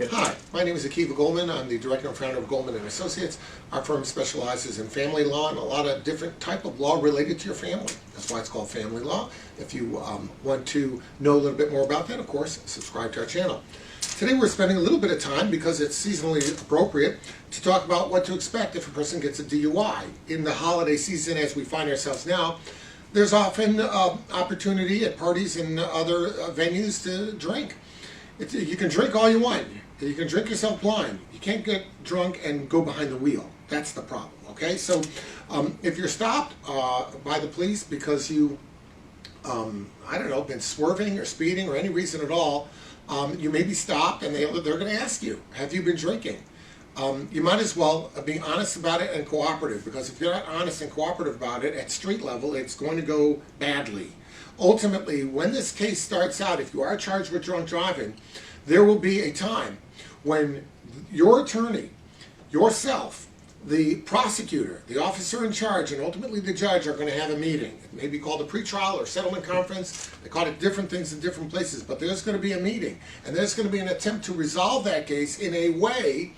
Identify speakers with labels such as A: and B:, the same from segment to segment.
A: Hi, my name is Goldman. I'm the director and founder of Goldman and Associates. Our firm specializes in family law and a lot of different type of law related to your family. That's why it's called family law. If you want to know a little bit more about that, of course, subscribe to our channel. Today we're spending a little bit of time, because it's seasonally appropriate, to talk about what to expect if a person gets a DUI. In the holiday season, as we find ourselves now, there's often opportunity at parties and other venues to drink. You can drink all you want. You can drink yourself blind. You can't get drunk and go behind the wheel. That's the problem, okay? So if you're stopped by the police because you, I don't know, been swerving or speeding or any reason at all, you may be stopped and they're going to ask you, have you been drinking? You might as well be honest about it and cooperative, because if you're not honest and cooperative about it at street level, it's going to go badly. Ultimately, when this case starts out, if you are charged with drunk driving, there will be a time when your attorney, yourself, the prosecutor, the officer in charge, and ultimately the judge are going to have a meeting. It may be called a pretrial or settlement conference. They call it different things in different places, but there's going to be a meeting, and there's going to be an attempt to resolve that case in a way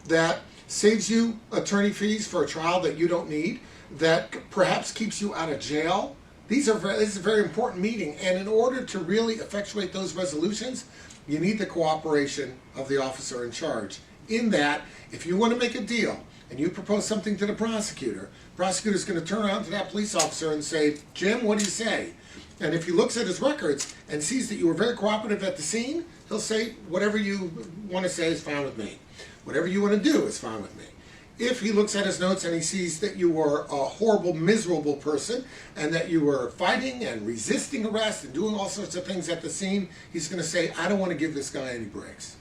A: that saves you attorney fees for a trial that you don't need, that perhaps keeps you out of jail. This is a very important meeting, and in order to really effectuate those resolutions, you need the cooperation of the officer in charge. In that, if you want to make a deal and you propose something to the prosecutor's going to turn around to that police officer and say, Jim, what do you say? And if he looks at his records and sees that you were very cooperative at the scene, he'll say, whatever you want to say is fine with me. Whatever you want to do is fine with me. If he looks at his notes and he sees that you were a horrible, miserable person and that you were fighting and resisting arrest and doing all sorts of things at the scene, he's going to say, I don't want to give this guy any breaks.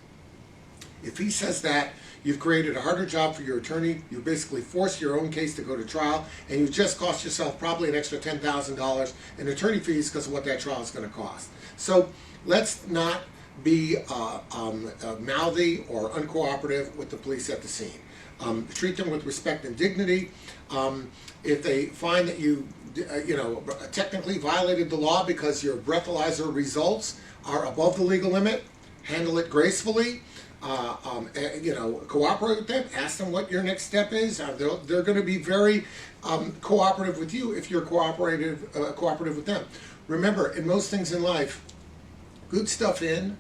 A: If he says that, you've created a harder job for your attorney, you basically forced your own case to go to trial, and you've just cost yourself probably an extra $10,000 in attorney fees because of what that trial is going to cost. So let's not be mouthy or uncooperative with the police at the scene. Treat them with respect and dignity. If they find that you technically violated the law because your breathalyzer results are above the legal limit, handle it gracefully. Cooperate with them. Ask them what your next step is. They're going to be very cooperative with you if you're cooperative with them. Remember, in most things in life, good stuff in,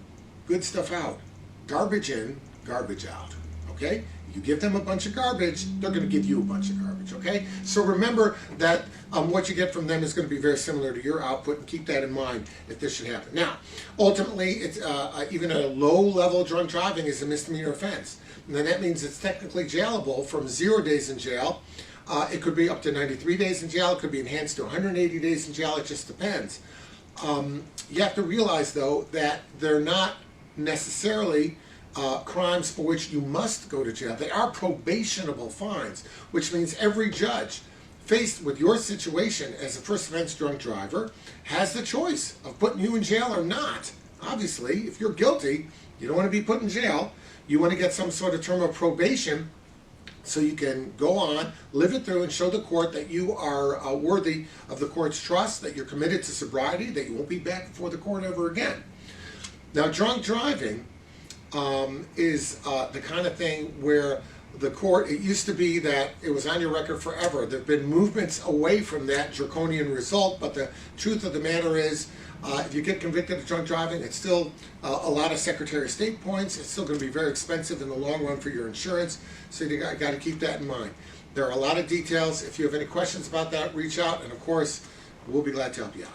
A: good stuff out. Garbage in, garbage out. Okay? You give them a bunch of garbage, they're going to give you a bunch of garbage, okay? So remember that what you get from them is going to be very similar to your output, and keep that in mind if this should happen. Now, ultimately, it's, even a low-level drunk driving is a misdemeanor offense. And then that means it's technically jailable from 0 days in jail. It could be up to 93 days in jail. It could be enhanced to 180 days in jail. It just depends. You have to realize, though, that they're not necessarily crimes for which you must go to jail. They are probationable fines, which means every judge faced with your situation as a first offense drunk driver has the choice of putting you in jail or not. Obviously, if you're guilty, you don't want to be put in jail. You want to get some sort of term of probation so you can go on, live it through, and show the court that you are worthy of the court's trust, that you're committed to sobriety, that you won't be back before the court ever again. Now, drunk driving is the kind of thing where the court, it used to be that it was on your record forever. There have been movements away from that draconian result, but the truth of the matter is, if you get convicted of drunk driving, it's still a lot of Secretary of State points. It's still going to be very expensive in the long run for your insurance, so you got to keep that in mind. There are a lot of details. If you have any questions about that, reach out, and of course, we'll be glad to help you out.